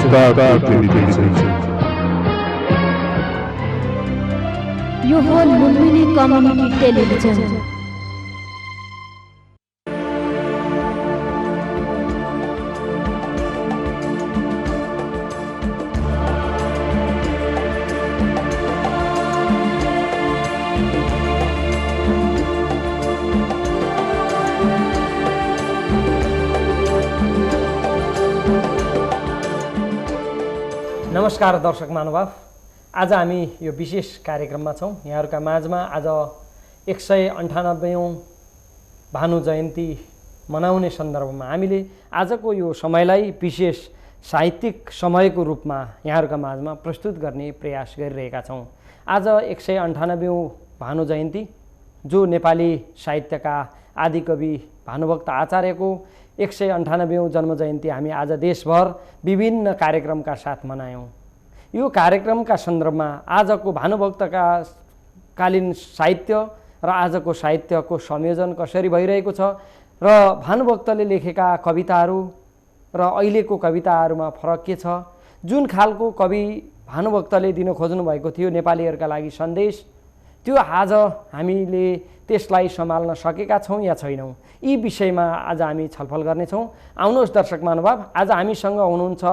यो हो Lumbini community television. नमस्कार दर्शक महानुभाव, आज हामी यो विशेष कार्यक्रममा छौँ। यहाँहरूका माझमा आज 198औं भानु जयन्ती मनाउने सन्दर्भमा हामीले आजको यो समयलाई विशेष साहित्यिक समयको रूपमा यहाँहरूका माझमा प्रस्तुत गर्ने प्रयास गरिरहेका छौँ। आज 198औं भानु जयन्ती, जो नेपाली साहित्यका आदिकवि भानुभक्त आचार्यको 198औं जन्म जयन्ती हामी आज देशभर विभिन्न कार्यक्रमका साथ मनायौँ। यो कार्यक्रमका सन्दर्भमा आजको भानुभक्तका कालीन साहित्य र आजको साहित्यको संयोजन कसरी भइरहेको छ र भानुभक्तले लेखेका कविताहरू र अहिलेको कविताहरूमा फरक के छ, जुन खालको कवि भानुभक्तले दिन खोज्नु भएको थियो नेपालीहरूका लागि सन्देश, त्यो आज हामीले त्यसलाई सम्हाल्न सकेका छौँ या छैनौँ, यी विषयमा आज हामी छलफल गर्नेछौँ। आउनुहोस् दर्शक महानुभाव, आज हामीसँग हुनुहुन्छ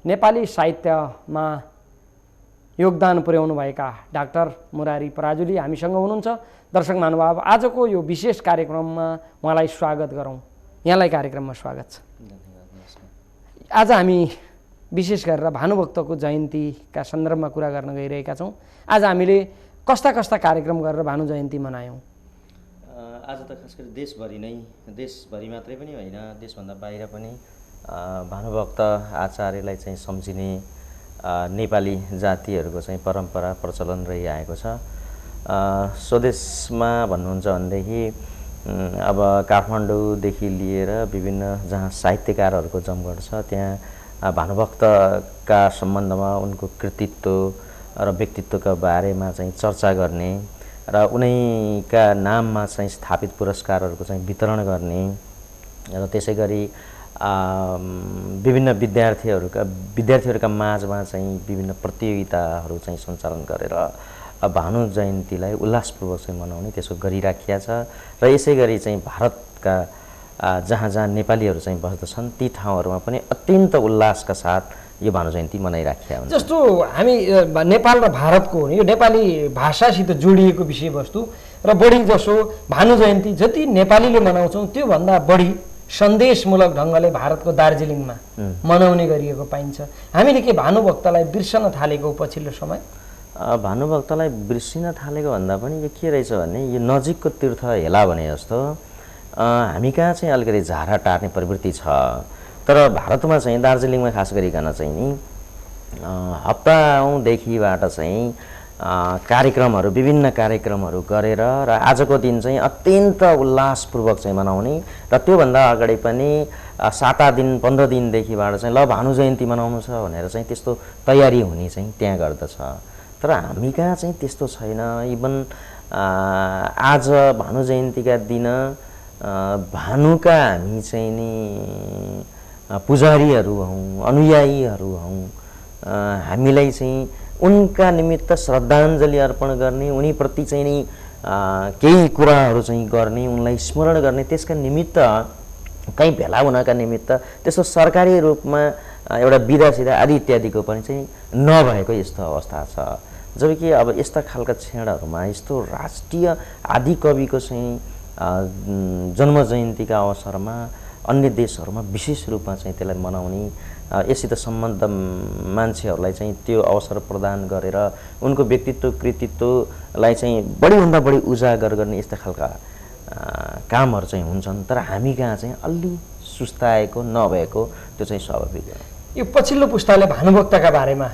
नेपाली साहित्यमा योगदान पुर्याउनुभएका डाक्टर मुरारी पराजुली हामीसँग हुनुहुन्छ। दर्शक महानुभाव, आजको यो विशेष कार्यक्रममा उहाँलाई स्वागत गरौँ। यहाँलाई कार्यक्रममा स्वागत छ। आज हामी विशेष गरेर भानुभक्तको जयन्तीका सन्दर्भमा कुरा गर्न गइरहेका छौँ। आज हामीले कस्ता कस्ता कार्यक्रम गरेर भानु जयन्ती मनायौँ? आज त खास गरी देशभरि मात्रै पनि होइन, देशभन्दा बाहिर पनि भानुभक्त आचार्यलाई चाहिँ सम्झिने नेपाली जातिहरूको चाहिँ परम्परा प्रचलन रहिआएको छ। स्वदेशमा भन्नुहुन्छ भनेदेखि अब काठमाडौँदेखि लिएर विभिन्न जहाँ साहित्यकारहरूको जमघट छ, त्यहाँ भानुभक्तका सम्बन्धमा उनको कृतित्व र व्यक्तित्वका बारेमा चाहिँ चर्चा गर्ने र उनैका नाममा चाहिँ स्थापित पुरस्कारहरूको चाहिँ वितरण गर्ने र त्यसै गरी विभिन्न विद्यार्थीहरूका माझमा चाहिँ विभिन्न प्रतियोगिताहरू चाहिँ सञ्चालन गरेर भानु जयन्तीलाई उल्लासपूर्वक चाहिँ मनाउने त्यसो गरिराखिया छ। र यसै गरी चाहिँ भारतका जहाँ जहाँ नेपालीहरू चाहिँ बस्दछन् ती ठाउँहरूमा पनि अत्यन्त उल्लासका साथ यो भानु जयन्ती मनाइराखिया हुन्छ। जस्तो हामी नेपाल र भारतको यो नेपाली भाषासित जोडिएको विषयवस्तु र बढी जसो भानु जयन्ती जति नेपालीले मनाउँछौँ त्योभन्दा बढी सन्देशमूलक ढङ्गले भारतको दार्जिलिङमा मनाउने गरिएको पाइन्छ। हामीले के भानुभक्तलाई बिर्सन थालेको पछिल्लो समय? भानुभक्तलाई बिर्सिन थालेको भन्दा पनि यो के रहेछ भने यो नजिकको तीर्थ हेला भने जस्तो हामी कहाँ चाहिँ अलिकति झारा टार्ने प्रवृत्ति छ। तर भारतमा चाहिँ दार्जिलिङमा खास गरिकन चाहिँ नि हप्ताौँदेखिबाट चाहिँ कार्यक्रमहरू विभिन्न कार्यक्रमहरू गरेर र आजको दिन चाहिँ अत्यन्त उल्लासपूर्वक चाहिँ मनाउने र त्योभन्दा अगाडि पनि 7 दिन 15 दिनदेखिबाट चाहिँ ल भानु जयन्ती मनाउनु छ भनेर चाहिँ त्यस्तो तयारी हुने चाहिँ त्यहाँ गर्दछ। तर हामी कहाँ चाहिँ त्यस्तो छैन। इभन आज भानु जयन्तीका दिन भानुका हामी चाहिँ नि पुजारीहरू हौँ, अनुयायीहरू हौँ, हामीलाई चाहिँ उनका निमित्त श्रद्धाञ्जली अर्पण गर्ने, उनीप्रति चाहिँ नि केही कुराहरू चाहिँ गर्ने, उनलाई स्मरण गर्ने, त्यसका निमित्त कहीँ भेला हुनका निमित्त त्यस्तो सरकारी रूपमा एउटा बिदा सिधा आदि इत्यादिको पनि चाहिँ नभएको यस्तो अवस्था छ। जबकि अब यस्ता खालका क्षणहरूमा यस्तो राष्ट्रिय आदि कविको चाहिँ जन्म जयन्तीका अवसरमा अन्य देशहरूमा विशेष रूपमा चाहिँ त्यसलाई मनाउने, यससित सम्बद्ध मान्छेहरूलाई चाहिँ त्यो अवसर प्रदान गरेर उनको व्यक्तित्व कृतित्वलाई चाहिँ बढीभन्दा बढी उजागर गर्ने यस्ता खालका कामहरू चाहिँ हुन्छन्। तर हामी कहाँ चाहिँ अलि सुस्ताएको नभएको त्यो चाहिँ स्वाभाविक हो। यो पछिल्लो पुस्ताले भानुभक्तका बारेमा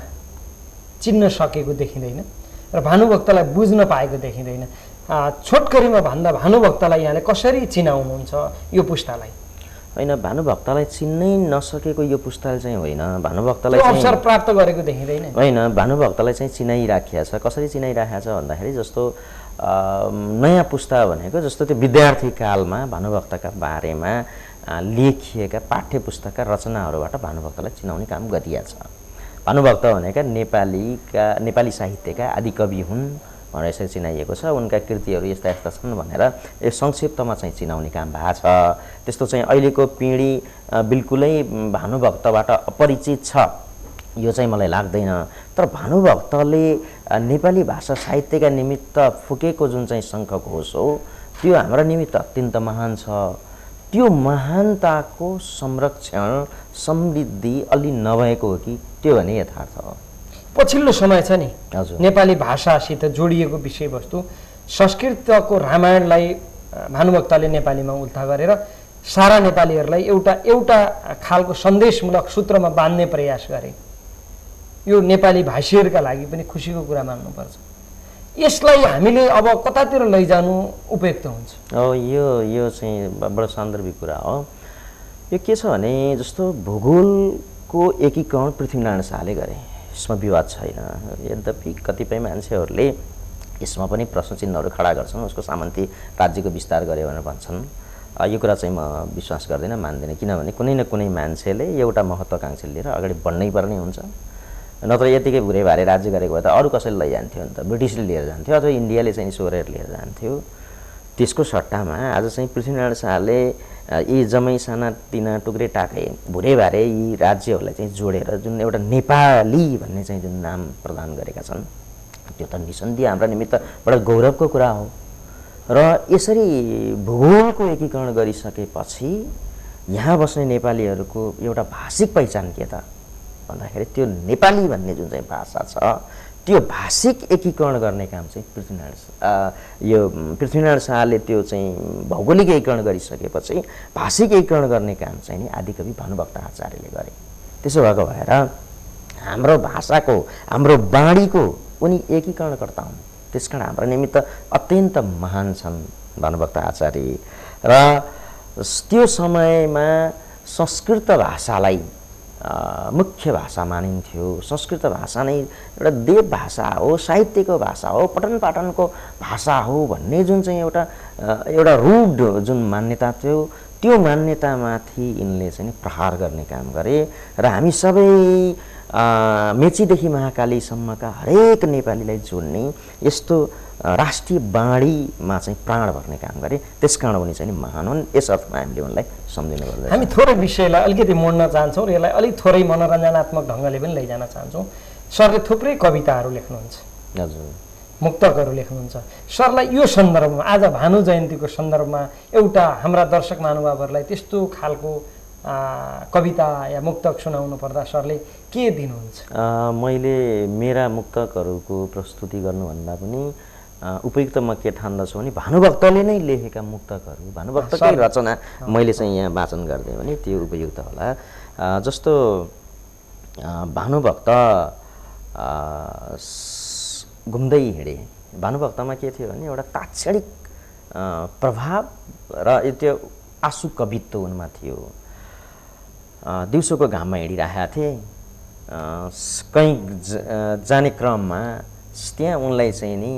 चिन्न सकेको देखिँदैन र भानुभक्तलाई बुझ्न पाएको देखिँदैन। छोटकरीमा भन्दा भानुभक्तलाई यहाँले कसरी चिनाउनुहुन्छ यो पुस्तालाई? होइन, भानुभक्तलाई चिन्नै नसकेको यो पुस्ताले चाहिँ होइन, भानुभक्तलाई अवसर प्राप्त गरेको देखिँदैन। होइन, भानुभक्तलाई चाहिँ चिनाइराखिया छ। कसरी चिनाइराखेको छ भन्दाखेरि जस्तो नयाँ पुस्ता भनेको जस्तो त्यो विद्यार्थी कालमा भानुभक्तका बारेमा लेखिएका पाठ्य पुस्तकका रचनाहरूबाट भानुभक्तलाई चिनाउने काम गरिएको छ। भानुभक्त भनेका नेपाली साहित्यका आदिकवि हुन् भनेर यसरी चिनाइएको छ। उनका कृतिहरू यस्ता यस्ता छन् भनेर यो संक्षिप्तमा चाहिँ चिनाउने काम भएको छ। त्यस्तो चाहिँ अहिलेको पिँढी बिल्कुलै भानुभक्तबाट अपरिचित छ यो चाहिँ मलाई लाग्दैन। तर भानुभक्तले नेपाली भाषा साहित्यका निमित्त फुकेको जुन चाहिँ शङ्खघोष हो त्यो हाम्रो निमित्त अत्यन्त महान छ। त्यो महानताको संरक्षण समृद्धि अलि नभएको हो कि त्यो भने यथार्थ हो। पछिल्लो समय छ नि हजुर नेपाली भाषासित जोडिएको विषयवस्तु संस्कृतको रामायणलाई भानुभक्तले नेपालीमा उल्था गरेर सारा नेपालीहरूलाई एउटा खालको सन्देशमूलक सूत्रमा बाँध्ने प्रयास गरे। यो नेपाली भाषीहरूका लागि पनि खुसीको कुरा मान्नुपर्छ। यसलाई हामीले अब कतातिर लैजानु उपयुक्त हुन्छ? यो चाहिँ बडो सान्दर्भिक कुरा हो। यो के छ भने जस्तो भूगोलको एकीकरण पृथ्वीनारायण शाहले गरे, यसमा विवाद छैन। यद्यपि कतिपय मान्छेहरूले यसमा पनि प्रश्न चिन्हहरू खडा गर्छन्, उसको सामन्ती राज्यको विस्तार गर्यो भनेर भन्छन्। यो कुरा चाहिँ म विश्वास गर्दिनँ, मान्दिनँ। किनभने कुनै न कुनै मान्छेले एउटा महत्त्वाकांक्षा लिएर अगाडि बढ्नै पर्ने हुन्छ। नत्र यतिकै भुरे भारे राज्य गरेको भए त अरू कसैले लैजान्थ्यो नि त, ब्रिटिसले लिएर जान्थ्यो अथवा इन्डियाले चाहिँ सोरेर लिएर जान्थ्यो। त्यसको सट्टामा आज चाहिँ पृथ्वीनारायण शाहले यी जम्मै साना तिना टुक्रे टाके भुरे भारे यी राज्यहरूलाई चाहिँ जोडेर जुन एउटा नेपाली भन्ने चाहिँ जुन नाम प्रदान गरेका छन् त्यो त निसन्देह हाम्रा निमित्त बडा गौरवको कुरा हो। र यसरी भूगोलको एकीकरण गरिसकेपछि यहाँ बस्ने नेपालीहरूको एउटा भाषिक पहिचान के त भन्दाखेरि त्यो नेपाली भन्ने जुन चाहिँ भाषा छ त्यो भाषिक एकीकरण गर्ने काम चाहिँ पृथ्वीनारायण शाहले त्यो चाहिँ भौगोलिक एकीकरण गरिसकेपछि भाषिक एकीकरण गर्ने काम चाहिँ नि आदिकवि भानुभक्त आचार्यले गरे। त्यसो भएको भएर हाम्रो भाषाको हाम्रो बाणीको उनी एकीकरणकर्ता हुन्। त्यसकारण हाम्रो निमित्त अत्यन्त महान छन् भानुभक्त आचार्य। र त्यो समयमा संस्कृत भाषालाई मुख्य भाषा मानिन्थ्यो। संस्कृत भाषा नै एउटा देव भाषा हो, साहित्यको भाषा हो, पठन पाठनको भाषा हो भन्ने जुन चाहिँ एउटा रूढ जुन मान्यता थियो त्यो मान्यतामाथि यिनले चाहिँ प्रहार गर्ने काम गरे। र हामी सबै मेचीदेखि महाकालीसम्मका हरेक नेपालीलाई जोड्ने यस्तो राष्ट्रिय बाणीमा चाहिँ प्राण भर्ने काम गरे। त्यसकारण उनी चाहिँ महान हुन्। यस अर्थमा हामीले उनलाई सम्झिनु पर्छ। हामी थोरै विषयलाई अलिकति मोड्न चाहन्छौँ र यसलाई अलिक थोरै मनोरञ्जनात्मक ढङ्गले पनि लैजान चाहन्छौँ। सरले थुप्रै कविताहरू लेख्नुहुन्छ, हजुर, मुक्तकहरू लेख्नुहुन्छ। सरलाई यो सन्दर्भमा आज भानु जयन्तीको सन्दर्भमा एउटा हाम्रा दर्शक महानुभावहरूलाई त्यस्तो खालको कविता या मुक्तक सुनाउनु पर्दा सरले के दिनुहुन्छ? मैले मेरा मुक्तकहरूको प्रस्तुति गर्नुभन्दा पनि उपयुक्त म के ठान्दछु भने भानुभक्तले नै लेखेका मुक्तकहरू, भानुभक्तकै रचना मैले चाहिँ यहाँ वाचन गरिदिएँ भने त्यो उपयुक्त होला। जस्तो भानुभक्त घुम्दै हिँडे। भानुभक्तमा के थियो भने एउटा तात्क्षणिक प्रभाव र त्यो आँसु कवित्व उनमा थियो। दिउँसोको घाममा हिँडिरहेका थिए, कहीँ जाने क्रममा त्यहाँ उनलाई चाहिँ नि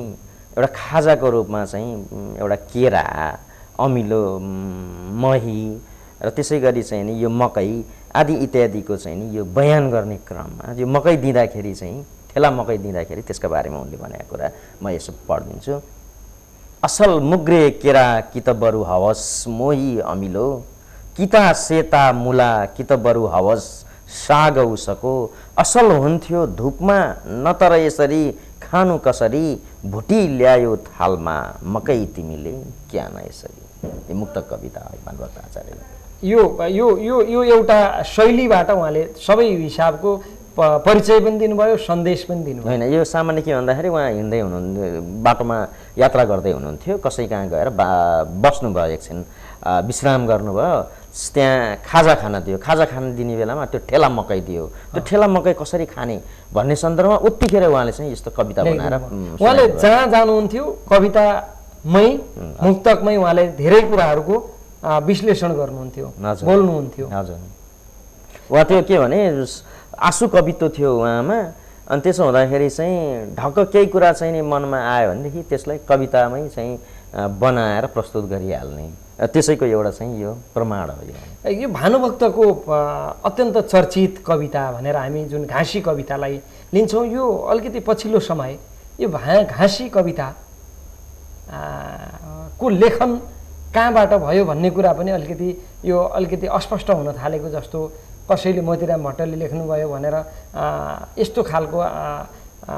एउटा खाजाको रूपमा चाहिँ एउटा केरा, अमिलो, मही र त्यसै गरी चाहिँ नि यो मकै आदि इत्यादिको चाहिँ नि यो बयान गर्ने क्रममा यो मकै दिँदाखेरि चाहिँ ठेला मकै दिँदाखेरि त्यसका बारेमा उनले भनेको कुरा म यसो पढिदिन्छु। असल मुग्रे केरा कि त बरु हवस मोही अमिलो, कि त सेता मुला कि त बरु हवस साग उसको, असल हुन्थ्यो धुपमा न तर यसरी खानु कसरी, भुटी ल्यायो थालमा मकै तिमीले क्या न यसरी। यो मुक्त कविता है भानुभक्त आचार्यले। यो यो यो यो एउटा शैलीबाट उहाँले सबै हिसाबको परिचय पनि दिनुभयो, सन्देश पनि दिनुभयो। होइन, यो सामान्य के भन्दाखेरि उहाँ हिँड्दै हुनुहुन्थ्यो, बाटोमा यात्रा गर्दै हुनुहुन्थ्यो, कसै कहाँ गएर बस्नुभयो, एकछिन विश्राम गर्नुभयो, त्यहाँ खाजा खान दियो। खाजा खान दिने बेलामा त्यो ठेला मकै दियो। त्यो ठेला मकै कसरी खाने भन्ने सन्दर्भमा उत्तिखेर उहाँले चाहिँ यस्तो कविता बनाएर उहाँले जहाँ जानुहुन्थ्यो कवितामै मुक्तकमै उहाँले धेरै कुराहरूको विश्लेषण गर्नुहुन्थ्यो, बोल्नुहुन्थ्यो। हजुर, उहाँ त्यो के भने आँसु कवित्व थियो उहाँमा। अनि त्यसो हुँदाखेरि चाहिँ ढक्क केही कुरा चाहिँ नि मनमा आयो भनेदेखि त्यसलाई कवितामै चाहिँ बनाएर प्रस्तुत गरिहाल्ने त्यसैको एउटा चाहिँ यो प्रमाण हो यो भानुभक्तको अत्यन्त चर्चित कविता भनेर हामी जुन घाँसी कवितालाई लिन्छौँ, यो अलिकति पछिल्लो समय यो घाँसी कविता को लेखन कहाँबाट भयो भन्ने कुरा पनि अलिकति अस्पष्ट हुन थालेको जस्तो, कसैले मोतीराम भट्टले लेख्नुभयो भनेर यस्तो खालको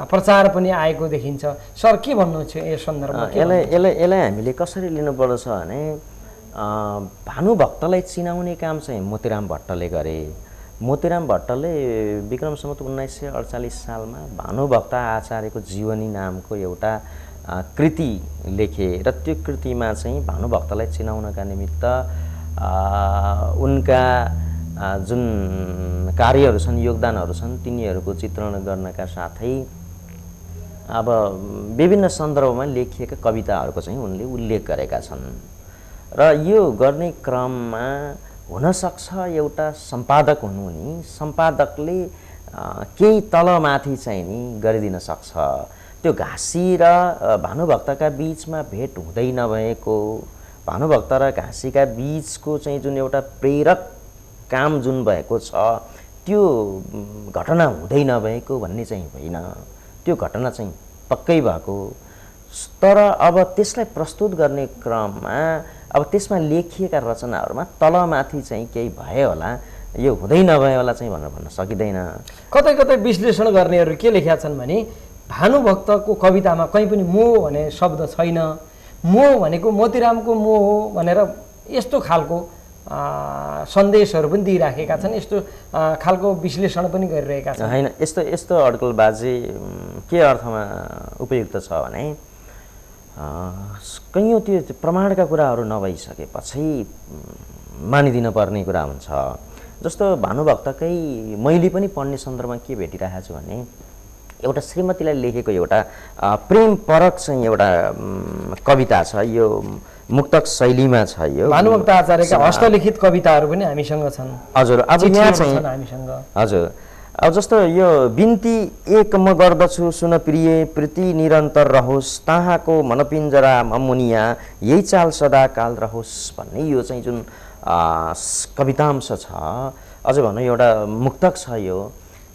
प्रचार पनि आएको देखिन्छ। सर के भन्नुहुन्छ यस सन्दर्भमा? यसलाई हामीले कसरी लिनुपर्छ भने भानुभक्तलाई चिनाउने काम चाहिँ मोतीराम भट्टले गरे। मोतीराम भट्टले विक्रम सम्वत 1948 सालमा भानुभक्त आचार्यको जीवनी नामको एउटा कृति लेखे र त्यो कृतिमा चाहिँ भानुभक्तलाई चिनाउनका निमित्त उनका जुन कार्यहरू छन्, योगदानहरू छन्, तिनीहरूको चित्रण गर्नका साथै अब विभिन्न सन्दर्भमा लेखिएका कविताहरूको चाहिँ उनले उल्लेख गरेका छन्। र यो गर्ने क्रममा हुनसक्छ एउटा सम्पादक हुनु नि सम्पादकले केही तलमाथि चाहिँ नि गरिदिन सक्छ। त्यो घाँसी र भानुभक्तका बीचमा भेट हुँदै नभएको, भानुभक्त र घाँसीका बीचको चाहिँ जुन एउटा प्रेरक काम जुन भएको छ त्यो घटना हुँदै नभएको भन्ने चाहिँ होइन, त्यो घटना चाहिँ पक्कै भएको। तर अब त्यसलाई प्रस्तुत गर्ने क्रममा अब त्यसमा लेखिएका रचनाहरूमा तलमाथि चाहिँ केही भयो होला, यो हुँदै नभए होला चाहिँ भनेर भन्न सकिँदैन। कतै कतै विश्लेषण गर्नेहरू के लेखेका छन् भने भानुभक्तको कवितामा कहीँ पनि मोह भन्ने शब्द छैन, मोह भनेको मोतीरामको मोह हो भनेर यस्तो खालको सन्देशहरू पनि दिइराखेका छन्, यस्तो खालको विश्लेषण पनि गरिरहेका छन्। होइन, यस्तो अड्कलबाजी के अर्थमा उपयुक्त छ भने कैयौँ त्यो प्रमाणका कुराहरू नभइसकेपछि मानिदिन पर्ने कुरा हुन्छ। जस्तो भानुभक्तकै मैले पनि पढ्ने सन्दर्भमा के भेटिरहेको छु भने एउटा श्रीमतीलाई लेखेको एउटा प्रेमपरक चाहिँ एउटा कविता छ, यो मुक्तक शैलीमा छ। यो भानुभक्त आचार्यका हस्तलिखित कविताहरू पनि हामीसँग छन्। हजुर, अब यहाँ चाहिँ हामीसँग हजुर अब जस्तो यो बिन्ती एक म गर्दछु सुन प्रिय, प्रीति निरन्तर रहोस्, ताहाँको मनपिञ्जरा मुनिया, यही चाल सदा काल रहोस् भन्ने यो चाहिँ जुन कवितांश छ, अझ भनौँ एउटा मुक्तक छ।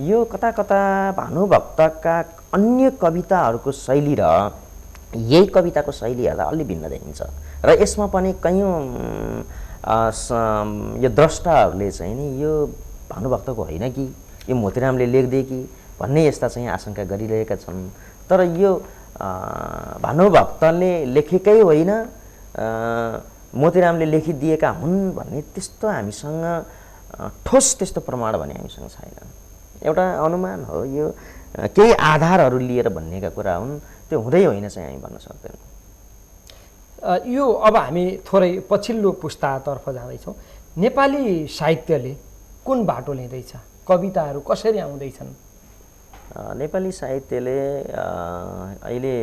यो कता कता भानुभक्तका अन्य कविताहरूको शैली र यही कविताको शैली हेर्दा अलि भिन्न देखिन्छ। र यसमा पनि कैयौँ यो द्रष्टाहरूले चाहिँ नि यो भानुभक्तको होइन कि यो मोतीरामले लेख्दे कि भन्ने यस्ता चाहिँ आशंका गरिरहेका छन्। तर यो भानुभक्तले लेखेकै होइन, मोतीरामले लेखिदिएका हुन् भन्ने त्यस्तो हामीसँग ठोस त्यस्तो प्रमाण भने हामीसँग छैन। एउटा अनुमान हो, यो केही आधारहरू लिएर भन्नेका कुरा हुन्, त्यो हुँदै होइन चाहिँ हामी भन्न सक्दैनौँ। यो अब हामी थोरै पछिल्लो पुस्तातर्फ जाँदैछौँ। नेपाली साहित्यले कुन बाटो लिँदैछ? कविताहरू कसरी आउँदैछन्? नेपाली साहित्यले अहिले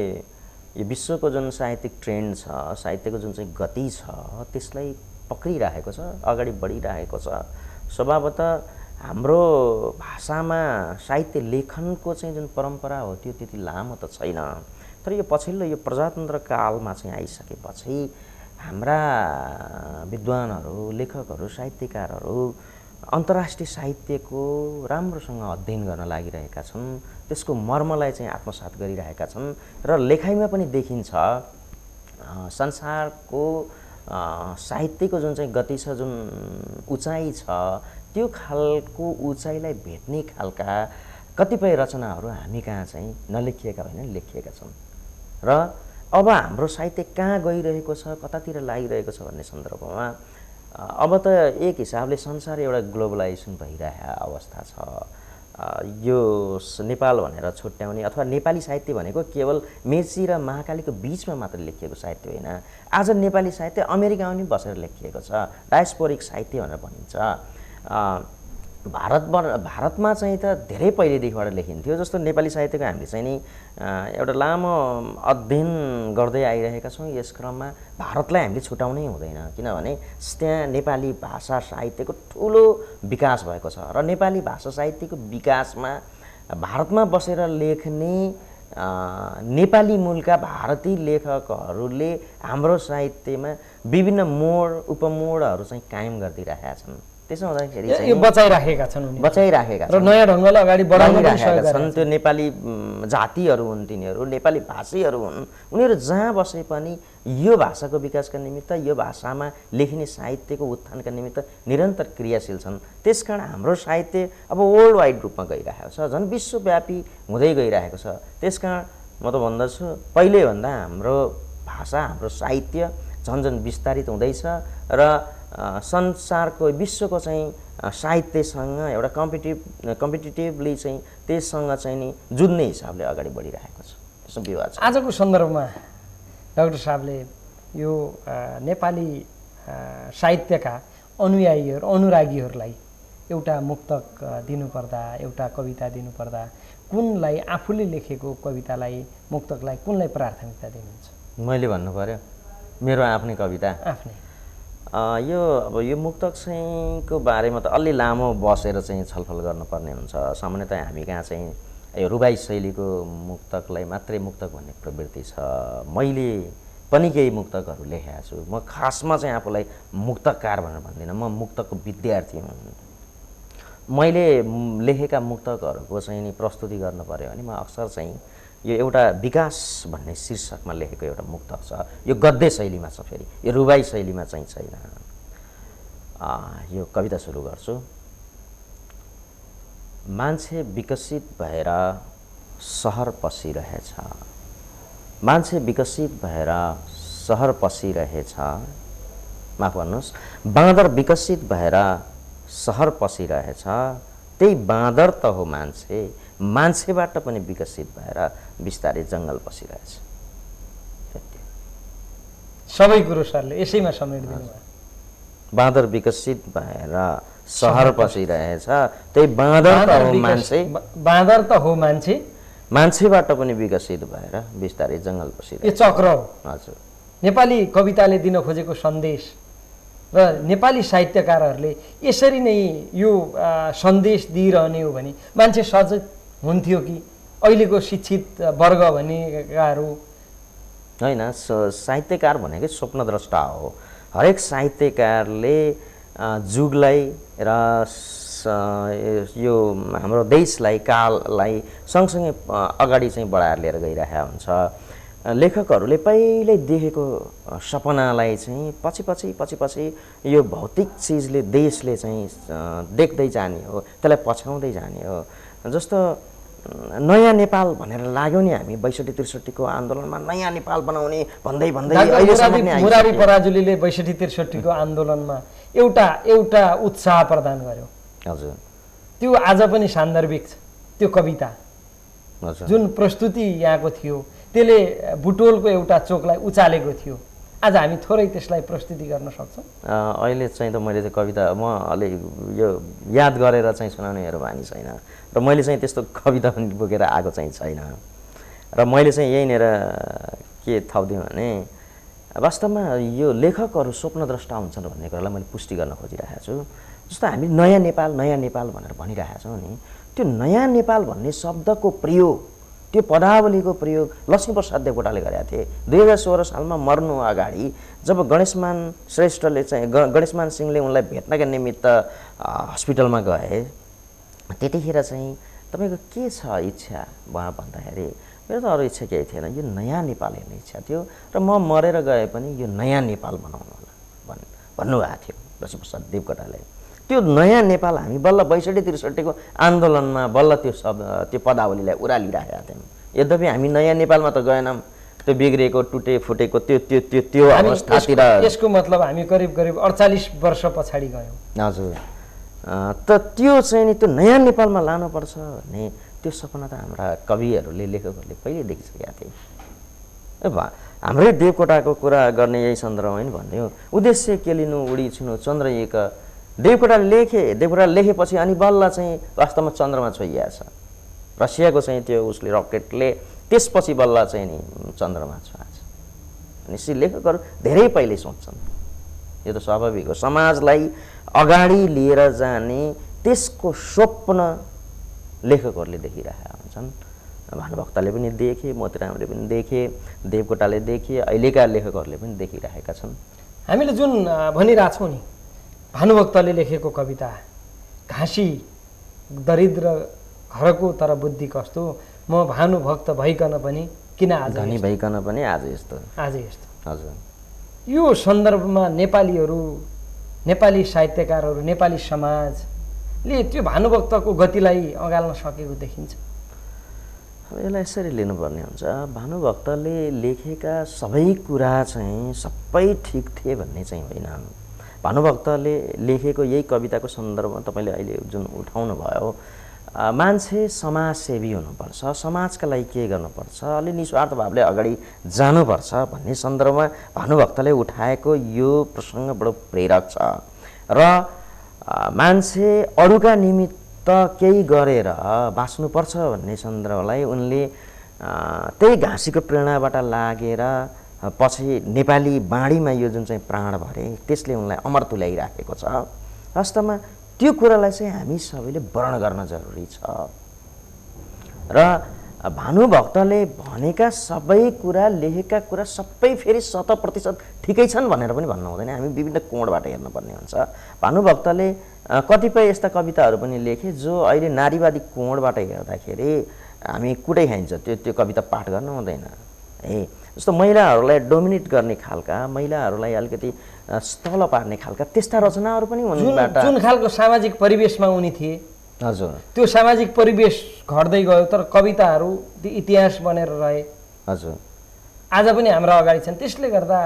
यो विश्वको जुन साहित्यिक ट्रेन्ड छ, साहित्यको जुन चाहिँ गति छ, त्यसलाई पक्रिरहेको छ, अगाडि बढिरहेको छ। स्वभावतः हाम्रो भाषामा साहित्य लेखनको चाहिँ जुन परम्परा हो त्यो त्यति लामो त छैन। तर यो पछिल्लो यो प्रजातन्त्र कालमा चाहिँ आइसकेपछि हाम्रा विद्वानहरू, लेखकहरू, साहित्यकारहरू अन्तर्राष्ट्रिय साहित्यको राम्रोसँग अध्ययन गर्न लागिरहेका छन्, त्यसको मर्मलाई चाहिँ आत्मसात गरिरहेका छन्। र लेखाइमा पनि देखिन्छ संसारको साहित्यको जुन चाहिँ गति छ, जुन उचाइ छ, त्यो खालको उचाइलाई भेट्ने खालका कतिपय रचनाहरू हामी कहाँ चाहिँ नलेखिएका होइन, लेखिएका छन्। र अब हाम्रो साहित्य कहाँ गइरहेको छ, कतातिर लागिरहेको छ भन्ने सन्दर्भमा अब त एक हिसाबले संसार एउटा ग्लोबलाइजेसन भइरहेको अवस्था छ। यो नेपाल भनेर छुट्याउने अथवा नेपाली साहित्य भनेको केवल मेची र महाकालीको बीचमा मात्र लेखिएको साहित्य होइन। आज नेपाली साहित्य अमेरिकामा पनि बसेर लेखिएको छ, डायस्पोरिक साहित्य भनेर भनिन्छ। भारतमा चाहिँ त धेरै पहिलेदेखिबाट लेखिन्थ्यो। जस्तो नेपाली साहित्यको हामीले चाहिँ नि एउटा लामो अध्ययन गर्दै आइरहेका छौँ। यस क्रममा भारतलाई हामीले छुटाउनै हुँदैन, किनभने त्यहाँ नेपाली भाषा साहित्यको ठुलो विकास भएको छ। र नेपाली भाषा साहित्यको विकासमा भारतमा बसेर लेख्ने नेपाली मूलका भारतीय लेखकहरूले हाम्रो साहित्यमा विभिन्न मोड उपमोडहरू चाहिँ कायम गरिदिइरहेका छन्। त्यसो हुँदाखेरि यो बचाइराखेका छन् उनी, बचाइराखेका र नयाँ ढङ्गले अगाडि बढाउन पनि सहयोग छन्। त्यो नेपाली जातिहरू हुन्, तिनीहरू नेपाली भाषीहरू हुन्, उनीहरू जहाँ बसे पनि यो भाषाको विकासका निमित्त, यो भाषामा लेखिने साहित्यको उत्थानका निमित्त निरन्तर क्रियाशील छन्। त्यसकारण हाम्रो साहित्य अब वर्ल्ड वाइड रूपमा गइरहेको छ, झन् विश्वव्यापी हुँदै गइरहेको छ। त्यसकारण म त भन्दछु पहिलेभन्दा हाम्रो भाषा, हाम्रो साहित्य झन् झन् विस्तारित हुँदैछ र संसारको विश्वको चाहिँ साहित्यसँग एउटा कम्पिटिटिभली चाहिँ त्यससँग चाहिँ नि जुझ्ने हिसाबले अगाडि बढिरहेको छ। त्यसमा विवाद छ। आजको सन्दर्भमा डाक्टर साहबले यो नेपाली साहित्यका अनुयायीहरू अनुरागीहरूलाई एउटा मुक्तक दिनुपर्दा, एउटा कविता दिनुपर्दा कुनलाई, आफूले लेखेको कवितालाई, मुक्तकलाई कुनलाई प्राथमिकता दिनुहुन्छ? मैले भन्नु पर्यो मेरो आफ्नै कविता आफ्नै। अब यो मुक्तक चाहिँ को बारेमा त अलि लामो बसेर चाहिँ छलफल गर्नुपर्ने हुन्छ। सामान्यतया हामी कहाँ चाहिँ यो रुबाई शैलीको मुक्तकलाई मात्रै मुक्तक भन्ने प्रवृत्ति छ। मैले पनि केही मुक्तकहरू लेखेको छु। म खासमा चाहिँ आफूलाई मुक्तकार भनेर भन्दिनँ, म मुक्तकको विद्यार्थी हुँ। मैले लेखेका मुक्तकहरूको चाहिँ नि प्रस्तुति गर्नु पर्यो भने म अक्सर चाहिँ यो एउटा विकास भन्ने शीर्षकमा लेखेको एउटा मुक्तक छ। यो गद्य शैलीमा छ, फेरि यो रुबाई शैलीमा चाहिँ छैन। यो कविता सुरु गर्छु। मान्छे विकसित भएर सहर पसिरहेछ, मान्छे विकसित भएर सहर पसिरहेछ। माफ गर्नुहोस्, बाँदर विकसित भएर सहर पसिरहेछ, त्यही बाँदर त हो मान्छे, मान्छेबाट पनि विकसित भएर बिस्तारै जङ्गल पसिरहेछ। सबै कुरो सरले यसैमा समेट दिनुभयो। बाँदर विकसित भएर सहर पसिरहेछ, त्यही बाँदर त हो मान्छे, बाँदर त हो मान्छे, मान्छेबाट पनि विकसित भएर बिस्तारै जङ्गल पसिरहेछ। यो चक्र हो। हजुर, नेपाली कविताले दिन खोजेको सन्देश र नेपाली साहित्यकारहरूले यसरी नै यो सन्देश दिइरहने हो भने मान्छे सचेत हुन्थ्यो कि अहिलेको शिक्षित वर्ग भनेकाहरू? होइन, साहित्यकार भनेकै स्वप्नद्रष्टा हो। हरेक साहित्यकारले जुगलाई र यो हाम्रो देशलाई, काललाई सँगसँगै अगाडि चाहिँ बढाएर लिएर गइरहेको हुन्छ। लेखकहरूले पहिल्यै देखेको सपनालाई चाहिँ पछि यो भौतिक चिजले, देशले चाहिँ देख्दै जाने हो, त्यसलाई पछ्याउँदै जाने हो। जस्तो नयाँ नेपाल भनेर लाग्यो नि हामी 62-63 को आन्दोलनमा नयाँ नेपाल बनाउने भन्दै मुरारी पराजुलीले 62-63 को आन्दोलनमा एउटा उत्साह प्रदान गर्यो। हजुर, त्यो आज पनि सान्दर्भिक छ। त्यो कविता जुन प्रस्तुति यहाँको थियो त्यसले बुटोलको एउटा चोकलाई उचालेको थियो। आज हामी थोरै त्यसलाई प्रस्तुति गर्न सक्छौँ। अहिले चाहिँ त मैले त्यो कविता म अलि यो याद गरेर चाहिँ सुनाउने मेरो बानी छैन र मैले चाहिँ त्यस्तो कविता पनि बोकेर आएको चाहिँ छैन। र मैले चाहिँ यहीँनिर के थप्दिउँ भने वास्तवमा यो लेखकहरू स्वप्नद्रष्टा हुन्छन् भन्ने कुरालाई मैले पुष्टि गर्न खोजिरहेको छु। जस्तो हामी नयाँ नेपाल भनेर भनिरहेका छौँ नि, त्यो नयाँ नेपाल भन्ने शब्दको प्रयोग, त्यो पदावलीको प्रयोग लक्ष्मीप्रसाद देवकोटाले गरेका थिए। 2016 सालमा मर्नु अगाडि जब गणेशमान श्रेष्ठले चाहिँ गणेशमान सिंहले उनलाई भेट्नका निमित्त हस्पिटलमा गए, त्यतिखेर चाहिँ तपाईँको के छ इच्छा भन्दाखेरि मेरो त अरू इच्छा केही थिएन, यो नयाँ नेपाल हेर्ने इच्छा थियो र म मरेर गए पनि यो नयाँ नेपाल बनाउनु होला भन्नुभएको थियो लक्ष्मीप्रसाद देवकोटाले। त्यो नयाँ नेपाल हामी बल्ल 62-63 को आन्दोलनमा बल्ल त्यो पदावलीलाई उरालिरहेका थियौँ। यद्यपि हामी नयाँ नेपालमा त गएनौँ, त्यो बिग्रेको टुटे फुटेको त्यो अवस्थातिर। यसको मतलब हामी करिब 48 वर्ष पछाडि गयौँ। हजुर, त त्यो चाहिँ नि त्यो नयाँ नेपालमा लानुपर्छ भन्ने त्यो सपना त हाम्रा कविहरूले, लेखकहरूले पहिल्यै देखिसकेका थिए। हाम्रै देवकोटाको कुरा गर्ने यही सन्दर्भमा पनि भन्यो, उद्देश्य के लिनु उडी छुनु चन्द्र एक। देवकोटाले लेखेपछि अनि बल्ल चाहिँ वास्तवमा चन्द्रमा छोइएको छ। रसियाको चाहिँ त्यो उसले रकेटले त्यसपछि बल्ल चाहिँ नि चन्द्रमा छोएको छ। भनेपछि लेखकहरू धेरै पहिले सोच्छन्। यो त स्वाभाविक हो। समाजलाई अगाडि लिएर जाने त्यसको स्वप्न लेखकहरूले देखिरहेका हुन्छन् भानुभक्तले पनि देखे, मोतीरामले पनि देखे, देवकोटाले देखे, अहिलेका लेखकहरूले पनि देखिरहेका छन्। हामीले जुन भनिरहेछौँ नि भानुभक्तले लेखेको कविता घाँसी दरिद्र घरको तर बुद्धि कस्तो, म भानुभक्त भइकन पनि किन आज धनी भइकन पनि आज यस्तो। हजुर, यो सन्दर्भमा नेपालीहरू, नेपाली साहित्यकारहरू, नेपाली समाजले त्यो भानुभक्तको गतिलाई अँगाल्न सकेको देखिन्छ। यसलाई यसरी लिनुपर्ने हुन्छ, भानुभक्तले लेखेका सबै कुरा चाहिँ सबै ठिक थिए भन्ने चाहिँ होइन। भानुभक्तले लेखेको यही कविताको सन्दर्भमा तपाईँले अहिले जुन उठाउनु भयो, मान्छे समाजसेवी हुनुपर्छ, समाजका लागि के गर्नुपर्छ, अलि निस्वार्थ भावले अगाडि जानुपर्छ भन्ने सन्दर्भमा भानुभक्तले उठाएको यो प्रसङ्ग बडो प्रेरक छ। र मान्छे अरूका निमित्त केही गरेर बाँच्नुपर्छ भन्ने सन्दर्भलाई उनले त्यही घाँसीको प्रेरणाबाट लागेर पछि नेपाली बाणीमा यो जुन चाहिँ प्राण भरे त्यसले उनलाई अमर तुल्याइराखेको छ। वास्तवमा त्यो कुरालाई चाहिँ हामी सबैले वर्णन गर्न जरुरी छ। र भानुभक्तले भनेका सबै कुरा, लेखेका कुरा सबै फेरि 100% ठिकै छन् भनेर पनि भन्नु हुँदैन, हामी विभिन्न कोणबाट हेर्नुपर्ने हुन्छ। भानुभक्तले कतिपय यस्ता कविताहरू पनि लेखे जो अहिले नारीवादी कोणबाट हेर्दाखेरि हामी कुटै खाइन्छ, त्यो कविता पाठ गर्न हुँदैन। जस्तो महिलाहरूलाई डोमिनेट गर्ने खालका, महिलाहरूलाई अलिकति स्थल पार्ने खालका त्यस्ता रचनाहरू पनि उनबाट, जुन खालको सामाजिक परिवेशमा उनी थिए, हजुर, त्यो सामाजिक परिवेश घट्दै गयो तर कविताहरू त्यो इतिहास बनेर रहे। हजुर, आज पनि हाम्रो अगाडि छन्, त्यसले गर्दा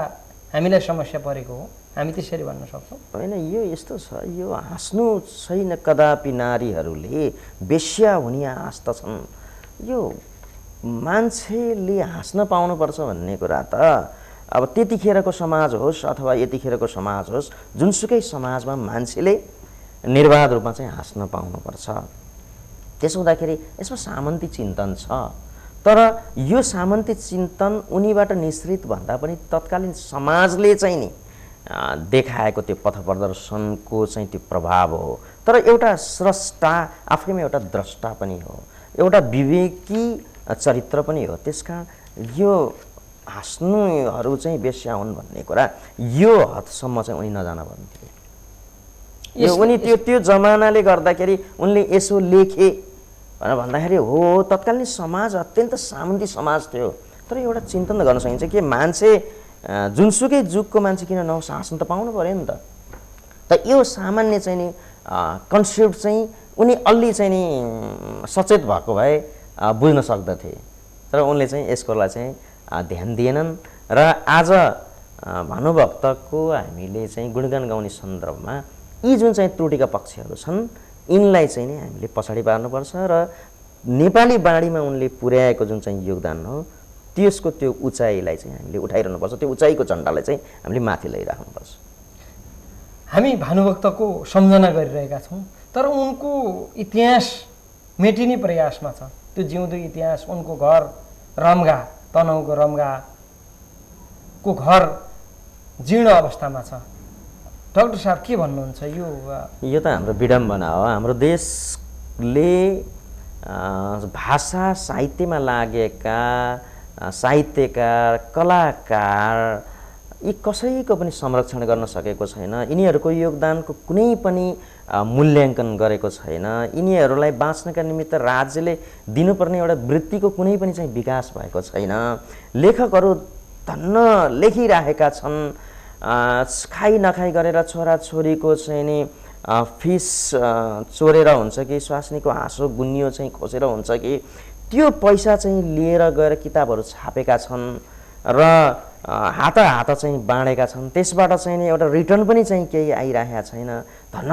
हामीलाई समस्या परेको हो, हामी त्यसरी भन्न सक्छौँ। होइन, यो यस्तो छ, यो हाँस्नु छैन कदापि नारीहरूले, बेश्या हुने हाँस्दछन्। यो मान्छेले हाँस्न पाउनुपर्छ भन्ने कुरा त अब त्यतिखेरको समाज होस् अथवा यतिखेरको समाज होस्, जुनसुकै समाजमा मान्छेले निर्बाध रूपमा चाहिँ हाँस्न पाउनुपर्छ। त्यसो हुँदाखेरि यसमा सामन्ती चिन्तन छ, तर यो सामन्ती चिन्तन उनीबाट निश्रित भन्दा पनि तत्कालीन समाजले चाहिँ नि देखाएको त्यो पथ प्रदर्शनको चाहिँ त्यो प्रभाव हो। तर एउटा स्रष्टा आफैमा एउटा द्रष्टा पनि हो, एउटा विवेकी चरित्र पनि हो। त्यसकारण यो हाँस्नुहरू चाहिँ बेस्या हुन् भन्ने कुरा यो हदसम्म चाहिँ उनी नजान भन्थे। यो उनी त्यो जमानाले गर्दाखेरि उनले यसो लेखे भनेर भन्दाखेरि हो, तत्कालीन समाज अत्यन्त सामन्ती समाज थियो। तर एउटा चिन्तन गर्न सकिन्छ कि मान्छे जुनसुकै जुगको मान्छे किन नहोस् हाँस्न त पाउनु पऱ्यो नि त यो सामान्य चाहिँ नि कन्सेप्ट चाहिँ उनी अलि चाहिँ नि सचेत भएको भए बुझ्न सक्दथे, तर उनले चाहिँ यसकोलाई चाहिँ ध्यान दिएनन्। र आज भानुभक्तको हामीले चाहिँ गुणगान गाउने सन्दर्भमा यी जुन चाहिँ त्रुटिका पक्षहरू छन् यिनलाई चाहिँ नि हामीले पछाडि पार्नुपर्छ र नेपाली बाणीमा उनले पुर्याएको जुन चाहिँ योगदान हो त्यसको त्यो उचाइलाई चाहिँ हामीले उठाइरहनुपर्छ, त्यो उचाइको झन्डालाई चाहिँ हामीले माथि ल्याइराख्नुपर्छ। हामी भानुभक्तको सम्झना गरिरहेका छौँ, तर उनको इतिहास मेटिने प्रयासमा छ। त्यो जिउँदो इतिहास, उनको घर रम्घा, तनहुँको रम्घाको घर जीर्ण अवस्थामा छ। डाक्टर साहब के भन्नुहुन्छ? यो त हाम्रो विडम्बना हो। हाम्रो देशले भाषा साहित्यमा लागेका साहित्यकार, कलाकार यी कसैको पनि संरक्षण गर्न सकेको छैन। यिनीहरूको योगदानको कुनै पनि मूल्याङ्कन गरेको छैन। यिनीहरूलाई बाँच्नका निमित्त राज्यले दिनुपर्ने एउटा वृत्तिको कुनै पनि चाहिँ विकास भएको छैन। लेखकहरू धन्न लेखिरहेका छन्, खाइ नखाइ गरेर छोराछोरीको चाहिँ नि फिस चोरेर हुन्छ कि स्वास्नीको हाँसो गुन्नियो चाहिँ खोसेर हुन्छ कि त्यो पैसा चाहिँ लिएर गएर किताबहरू छापेका छन् र हात चाहिँ बाँडेका छन्। त्यसबाट चाहिँ नि एउटा रिटर्न पनि चाहिँ केही आइरहेको छैन। धन्न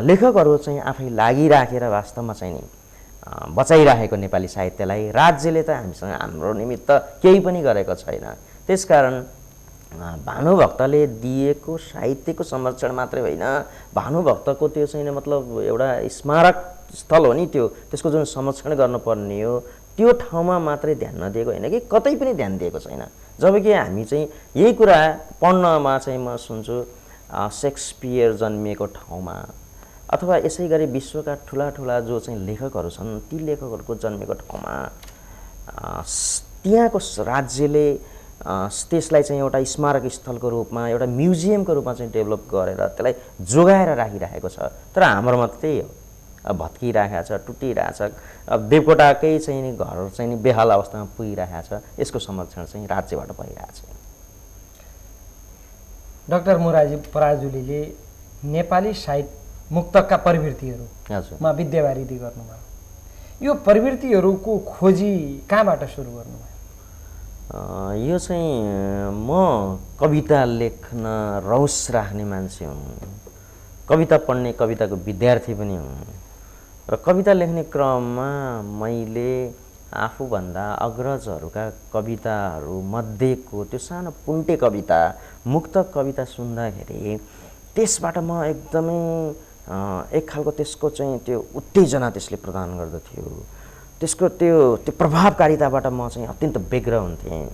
लेखकहरू चाहिँ आफै लागिराखेर वास्तवमा चाहिँ नि बचाइराखेको नेपाली साहित्यलाई राज्यले त हामीसँग हाम्रो निमित्त केही पनि गरेको छैन। त्यसकारण भानुभक्तले दिएको साहित्यको संरक्षण मात्रै होइन, भानुभक्तको त्यो चाहिँ मतलब एउटा स्मारक स्थल हो नि, त्यसको जुन संरक्षण गर्नुपर्ने हो त्यो ठाउँमा मात्रै ध्यान नदिएको होइन कि कतै पनि ध्यान दिएको छैन। जबकि हामी चाहिँ यही कुरा पढ्नमा चाहिँ म सुन्छु सेक्सपियर जन्मिएको ठाउँमा अथवा यसै गरी विश्वका ठुला ठुला जो चाहिँ लेखकहरू छन् ती लेखकहरूको जन्मेको ठाउँमा त्यहाँको राज्यले त्यसलाई चाहिँ एउटा स्मारक स्थलको रूपमा एउटा म्युजियमको रूपमा चाहिँ डेभलप गरेर त्यसलाई जोगाएर राखिरहेको छ। तर हाम्रोमा त त्यही हो, अब भत्किरहेको छ, टुटिरहेछ। अब देवकोटाकै चाहिँ नि घर चाहिँ नि बेहाल अवस्थामा पुगिरहेको छ। यसको संरक्षण चाहिँ राज्यबाट भइरहेछ। डाक्टर मोरारजी पराजुलीले नेपाली साहित्य मुक्तकका प्रवृत्तिहरूमा विद्यावारिधि गर्नुभयो। यो प्रवृत्तिहरूको खोजी कहाँबाट सुरु गर्नुभयो? यो चाहिँ म कविता लेख्न रौस राख्ने मान्छे हुँ, कविता पढ्ने, कविताको विद्यार्थी पनि हुँ। र कविता लेख्ने क्रममा मैले आफूभन्दा अग्रजहरूका कविताहरू मध्येको त्यो सानो पुन्टे कविता, मुक्तक कविता सुन्दाखेरि त्यसबाट म एकदमै एक खालको त्यसको चाहिँ त्यो उत्तेजना त्यसले प्रदान गर्दथ्यो। त्यसको त्यो प्रभावकारिताबाट म चाहिँ अत्यन्त व्यग्र हुन्थेँ।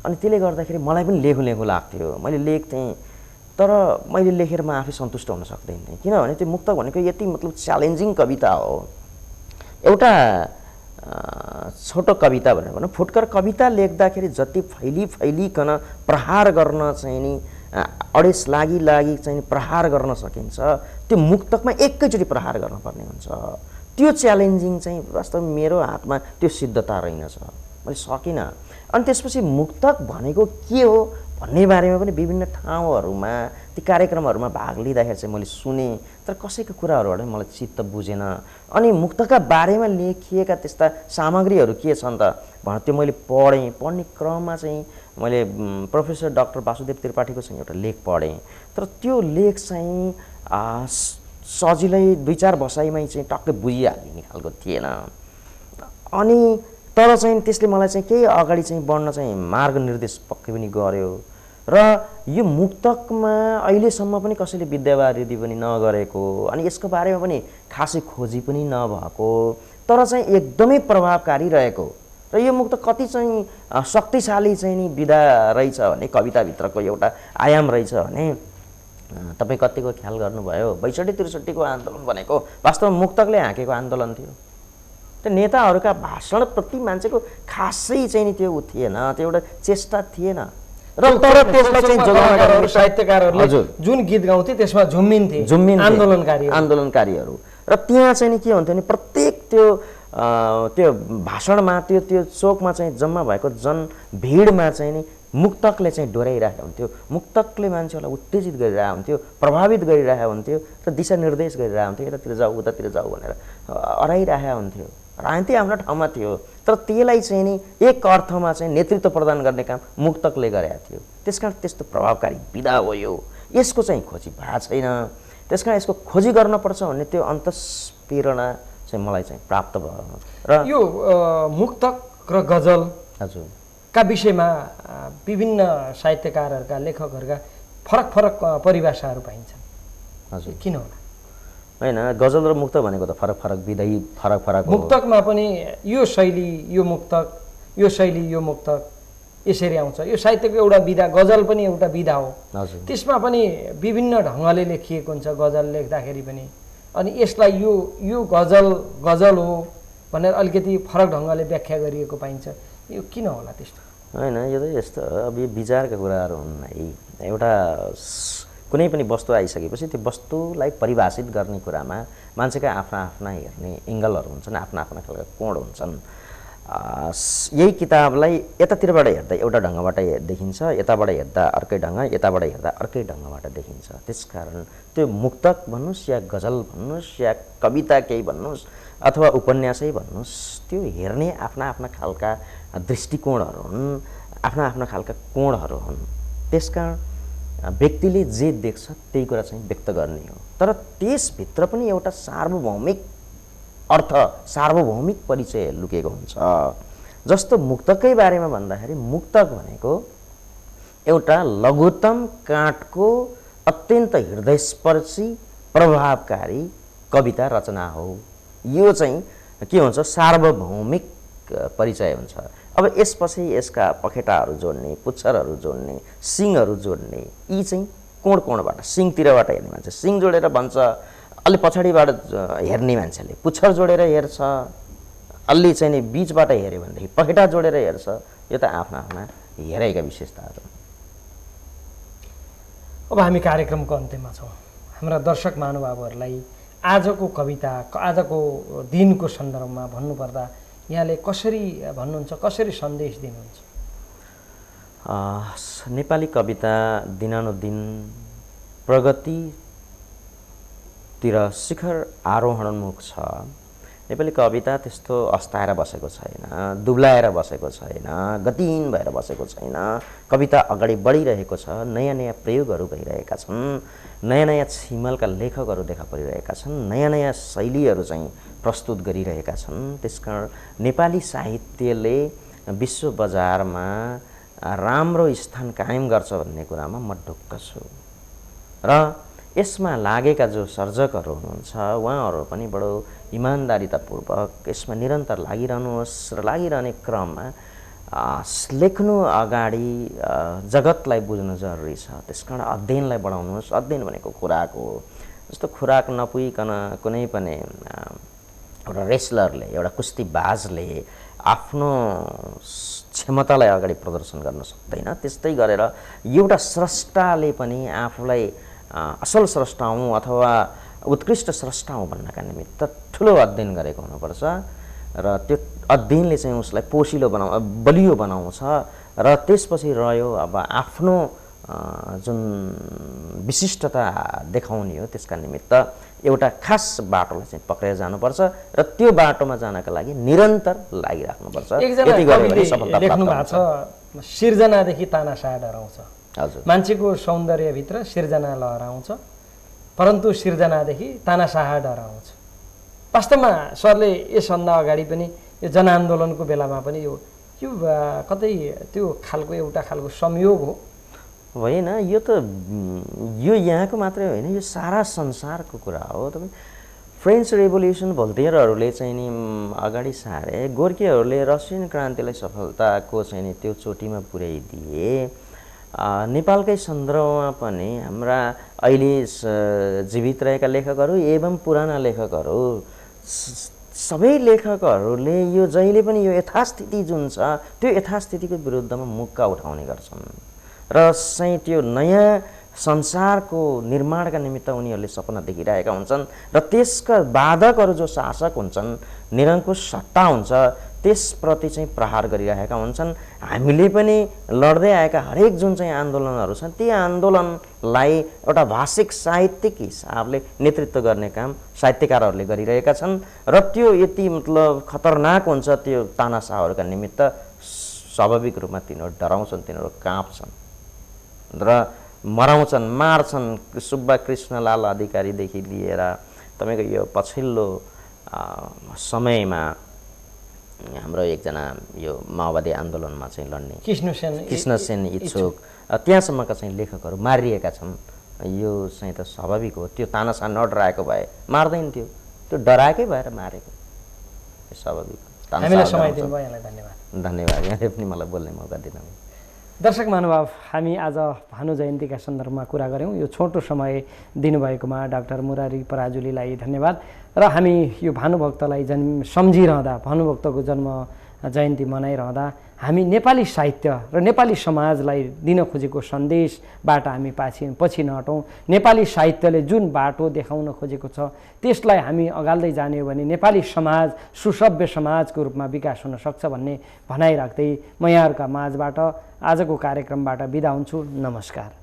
अनि त्यसले गर्दाखेरि मलाई पनि लेखुँ लाग्थ्यो। मैले लेख्थेँ, तर मैले लेखेर म आफै सन्तुष्ट हुन सक्दैनथेँ। किनभने त्यो मुक्तक भनेको यति मतलब च्यालेन्जिङ कविता हो। एउटा छोटो कविता भनेर भनौँ, फुटकर कविता लेख्दाखेरि जति फैलिकन प्रहार गर्न चाहिँ नि अडेस लागि चाहिँ प्रहार गर्न सकिन्छ, त्यो मुक्तकमा एकैचोटि प्रहार गर्नुपर्ने हुन्छ। त्यो च्यालेन्जिङ चाहिँ वास्तवमा मेरो हातमा त्यो सिद्धता रहेनछ, मैले सकिनँ। अनि त्यसपछि मुक्तक भनेको के हो भन्ने बारेमा पनि विभिन्न ठाउँहरूमा ती कार्यक्रमहरूमा भाग लिँदाखेरि चाहिँ मैले सुनेँ, तर कसैको कुराहरूबाट मलाई चित्त बुझेन। अनि मुक्तका बारेमा लेखिएका त्यस्ता सामग्रीहरू के छन् त भनेर त्यो मैले पढ्ने क्रममा चाहिँ मैले प्रोफेसर डाक्टर वासुदेव त्रिपाठीको चाहिँ एउटा लेख पढेँ। तर त्यो लेख चाहिँ सजिलै 2-4 बसाइमै चाहिँ टक्कै बुझिहालिने खालको थिएन। अनि तर चाहिँ त्यसले मलाई चाहिँ केही अगाडि चाहिँ बढ्न चाहिँ मार्गनिर्देश पक्कै पनि गर्यो। र यो मुक्तकमा अहिलेसम्म पनि कसैले विद्यावारिधि पनि नगरेको, अनि यसको बारेमा पनि खासै खोजी पनि नभएको, तर चाहिँ एकदमै प्रभावकारी रहेको र यो मुक्तक कति चाहिँ शक्तिशाली चाहिँ नि विधा रहेछ भने, कविताभित्रको एउटा आयाम रहेछ भने तपाईँ कतिको ख्याल गर्नुभयो? 62-63 को आन्दोलन भनेको वास्तवमा मुक्तकले हाँकेको आन्दोलन थियो। त्यो नेताहरूका भाषणप्रति मान्छेको खासै चाहिँ नि त्यो थिएन, त्यो एउटा चेष्टा थिएन। र तर त्यसलाई चाहिँ जोगाउन साहित्यकारहरूले जुन गीत गाउँथे त्यसमा झुम्मिन्थे आन्दोलनकारीहरू। र त्यहाँ चाहिँ नि के हुन्थ्यो भने प्रत्येक त्यो भाषणमा त्यो चोकमा चाहिँ जम्मा भएको भिडमा चाहिँ नि मुक्तकले चाहिँ डोराइरहेको हुन्थ्यो, मुक्तकले मान्छेहरूलाई उत्तेजित गरिरहेको हुन्थ्यो, प्रभावित गरिरहेको हुन्थ्यो र दिशानिर्देश गरिरहेको हुन्थ्यो, यतातिर जाऊ उतातिर जाऊ भनेर अराइरहेको हुन्थ्यो। राजनीति आफ्नो ठाउँमा थियो, तर त्यसलाई चाहिँ नि एक अर्थमा चाहिँ नेतृत्व प्रदान गर्ने काम मुक्तकले गरेको थियो। त्यसकारण त्यस्तो प्रभावकारी विधा हो यो। यसको चाहिँ खोजी भएको छैन। त्यसकारण यसको खोजी गर्नुपर्छ भन्ने त्यो अन्तस्प्रेरणा चाहिँ मलाई चाहिँ प्राप्त भयो। र यो मुक्तक र गजल का विषयमा विभिन्न साहित्यकारहरूका, लेखकहरूका फरक परिभाषाहरू पाइन्छन्। हजुर, किन होला? होइन, गजल र मुक्तक भनेको त फरक विधै फरक मुक्तकमा पनि यो शैली यो मुक्तक, यो शैली यो मुक्तक यसरी आउँछ। यो साहित्यको एउटा विधा, गजल पनि एउटा विधा हो। त्यसमा पनि विभिन्न ढङ्गले लेखिएको हुन्छ गजल लेख्दाखेरि पनि। अनि यसलाई यो गजल हो भनेर अलिकति फरक ढङ्गले व्याख्या गरिएको पाइन्छ। यो किन होला त्यस्तो? होइन, यो त यस्तो अब यो विचारका कुराहरू हुन् है। एउटा कुनै पनि वस्तु आइसकेपछि त्यो वस्तुलाई परिभाषित गर्ने कुरामा मान्छेका आफ्ना हेर्ने एङ्गलहरू हुन्छन्, आफ्ना खालका कोण हुन्छन्। यही किताबलाई यतातिरबाट हेर्दा एउटा ढङ्गबाट देखिन्छ, यताबाट हेर्दा अर्कै ढङ्ग, यताबाट हेर्दा अर्कै ढङ्गबाट देखिन्छ। त्यसकारण त्यो मुक्तक भन्नुहोस् या गजल भन्नुहोस् या कविता केही भन्नुहोस् अथवा उपन्यासै भन्नुहोस्, त्यो हेर्ने आफ्ना खालका दृष्टिकोणहरू हुन्, आफ्ना खालका कोणहरू हुन्। त्यसकारण व्यक्तिले जे देख्छ त्यही कुरा चाहिँ व्यक्त गर्ने हो। तर त्यसभित्र पनि एउटा सार्वभौमिक अर्थ, सार्वभौमिक परिचय लुकेको हुन्छ। जस्तो मुक्तकै बारेमा भन्दाखेरि मुक्तक भनेको एउटा लघुत्तम काँटको अत्यन्त हृदयस्पर्शी प्रभावकारी कविता रचना हो। यो चाहिँ के हुन्छ? सार्वभौमिक परिचय हुन्छ। अब यसपछि यसका पखेटाहरू जोड्ने, पुच्छरहरू जोड्ने, सिङहरू जोड्ने, यी चाहिँ कोणबाट सिङतिरबाट हेर्ने मान्छे सिङ जोडेर भन्छ, अलि पछाडिबाट हेर्ने मान्छेले पुच्छर जोडेर हेर्छ, अलि चाहिँ नि बीचबाट हेऱ्यो भनेदेखि पखेटा जोडेर हेर्छ, यो त आफ्ना आफ्ना हेराइका विशेषताहरू। अब हामी कार्यक्रमको अन्त्यमा छौँ। हाम्रा दर्शक महानुभावहरूलाई आजको कविता, आजको दिनको सन्दर्भमा भन्नुपर्दा यहाँले कसरी भन्नुहुन्छ, कसरी सन्देश दिनुहुन्छ? नेपाली कविता दिनानुदिन प्रगतितिर शिखर आरोहणोन्मुख छ। नेपाली कविता त्यस्तो अस्ताएर बसेको छैन, दुब्लाएर बसेको छैन, गतिहीन भएर बसेको छैन। कविता अगाडि बढिरहेको छ, नयाँ नयाँ प्रयोगहरू भइरहेका छन्, नयाँ नयाँ छिमलका लेखकहरू देखा परिरहेका छन्, नयाँ नयाँ शैलीहरू चाहिँ प्रस्तुत गरिरहेका छन्। त्यसकारण नेपाली साहित्यले विश्व बजारमा राम्रो स्थान कायम गर्छ भन्ने कुरामा म ढुक्क छु। र यसमा लागेका जो सर्जकहरू हुनुहुन्छ उहाँहरू पनि बडो इमान्दारितापूर्वक यसमा निरन्तर लागिरहनुहोस् र लागिरहने क्रममा लेख्नु अगाडि जगतलाई बुझ्नु जरुरी छ। त्यसकारण अध्ययनलाई बढाउनुहोस्। अध्ययन भनेको खुराक हो। जस्तो खुराक नपुगिकन कुनै पनि एउटा रेस्लरले, एउटा कुस्तीबाजले आफ्नो क्षमतालाई अगाडि प्रदर्शन गर्न सक्दैन। त्यस्तै गरेर एउटा स्रष्टाले पनि आफूलाई असल स्रष्टा हौँ अथवा उत्कृष्ट स्रष्टा हौँ भन्नका निमित्त ठुलो अध्ययन गरेको हुनुपर्छ र त्यो अध्ययनले चाहिँ उसलाई पोसिलो बलियो बनाउँछ र त्यसपछि रह्यो अब आफ्नो जुन विशिष्टता देखाउने हो त्यसका निमित्त एउटा खास बाटोलाई चाहिँ पक्रेर जानुपर्छ र त्यो बाटोमा जानका लागि निरन्तर लागिराख्नुपर्छ। यति गरेर सफलता लेख्नु भएको छ, सिर्जनादेखि तानाशाह डराउँछ। हजुर, मान्छेको सौन्दर्यभित्र सिर्जना लहराउँछ, परन्तु सिर्जनादेखि तानाशाह डराउँछ। वास्तवमा सरले यसभन्दा अगाडि पनि यो जनआन्दोलनको बेलामा पनि यो कतै त्यो खालको एउटा खालको संयोग हो होइन। यो त यो यहाँको मात्रै होइन, यो सारा संसारको कुरा हो। तपाईँ फ्रेन्च रेभोल्युसन भोल्टेयरहरूले चाहिँ नि अगाडि सारे, गोर्खेहरूले रसियन क्रान्तिलाई सफलताको चाहिँ नि त्यो चोटीमा पुर्याइदिए। नेपालकै सन्दर्भमा पनि हाम्रा अहिले जीवित रहेका लेखकहरू एवं पुराना लेखकहरू सबै लेखकहरूले यो जहिले पनि यो यथास्थिति जुन छ त्यो यथास्थितिको विरुद्धमा मुक्का उठाउने गर्छन् र चाहिँ त्यो नयाँ संसारको निर्माणका निमित्त उनीहरूले सपना देखिरहेका हुन्छन् र त्यसका बाधकहरू जो शासक हुन्छन्, निरङ्कुश सत्ता हुन्छ, त्यसप्रति चाहिँ प्रहार गरिरहेका हुन्छन्। हामीले पनि लड्दै आएका हरेक जुन चाहिँ आन्दोलनहरू छन् ती आन्दोलनलाई एउटा भाषिक साहित्यिक हिसाबले नेतृत्व गर्ने काम साहित्यकारहरूले गरिरहेका छन् र त्यो यति मतलब खतरनाक हुन्छ त्यो तानाशाहहरूका निमित्त। स्वाभाविक रूपमा तिनीहरू डराउँछन्, तिनीहरू काँप्छन् र मराउँछन्, मार्छन्। सुब्बा कृष्णलाल अधिकारीदेखि लिएर तपाईँको यो पछिल्लो समयमा हाम्रो एकजना यो माओवादी आन्दोलनमा चाहिँ लड्ने कृष्णसेन इच्छुक त्यहाँसम्मका चाहिँ लेखकहरू मारिएका छन्। यो चाहिँ त स्वाभाविक हो। त्यो तानाशाह नडराएको भए मार्दैन थियो, त्यो डराएकै भएर मारेको, स्वाभाविक। हामीलाई समय दिनुभयो, यहाँलाई धन्यवाद। धन्यवाद, यहाँले पनि मलाई बोल्ने मौका दिनुभयो। दर्शक महानुभाव, हामी आज भानु जयन्तीका सन्दर्भमा कुरा गऱ्यौँ। यो छोटो समय दिनुभएकोमा डाक्टर मुरारी पराजुलीलाई धन्यवाद। र हामी यो भानुभक्तलाई सम्झिरहँदा, भानुभक्तको जन्म जयन्ती मनाइरहँदा हामी नेपाली साहित्य र नेपाली समाजलाई दिन खोजेको सन्देशबाट हामी पछि नहटौँ। नेपाली साहित्यले जुन बाटो देखाउन खोजेको छ त्यसलाई हामी अगाल्दै जाने हो भने नेपाली समाज सुसभ्य समाजको रूपमा विकास हुन सक्छ भन्ने भनाइ राख्दै म यहाँहरूका माझबाट आजको कार्यक्रमबाट बिदा हुन्छु। नमस्कार।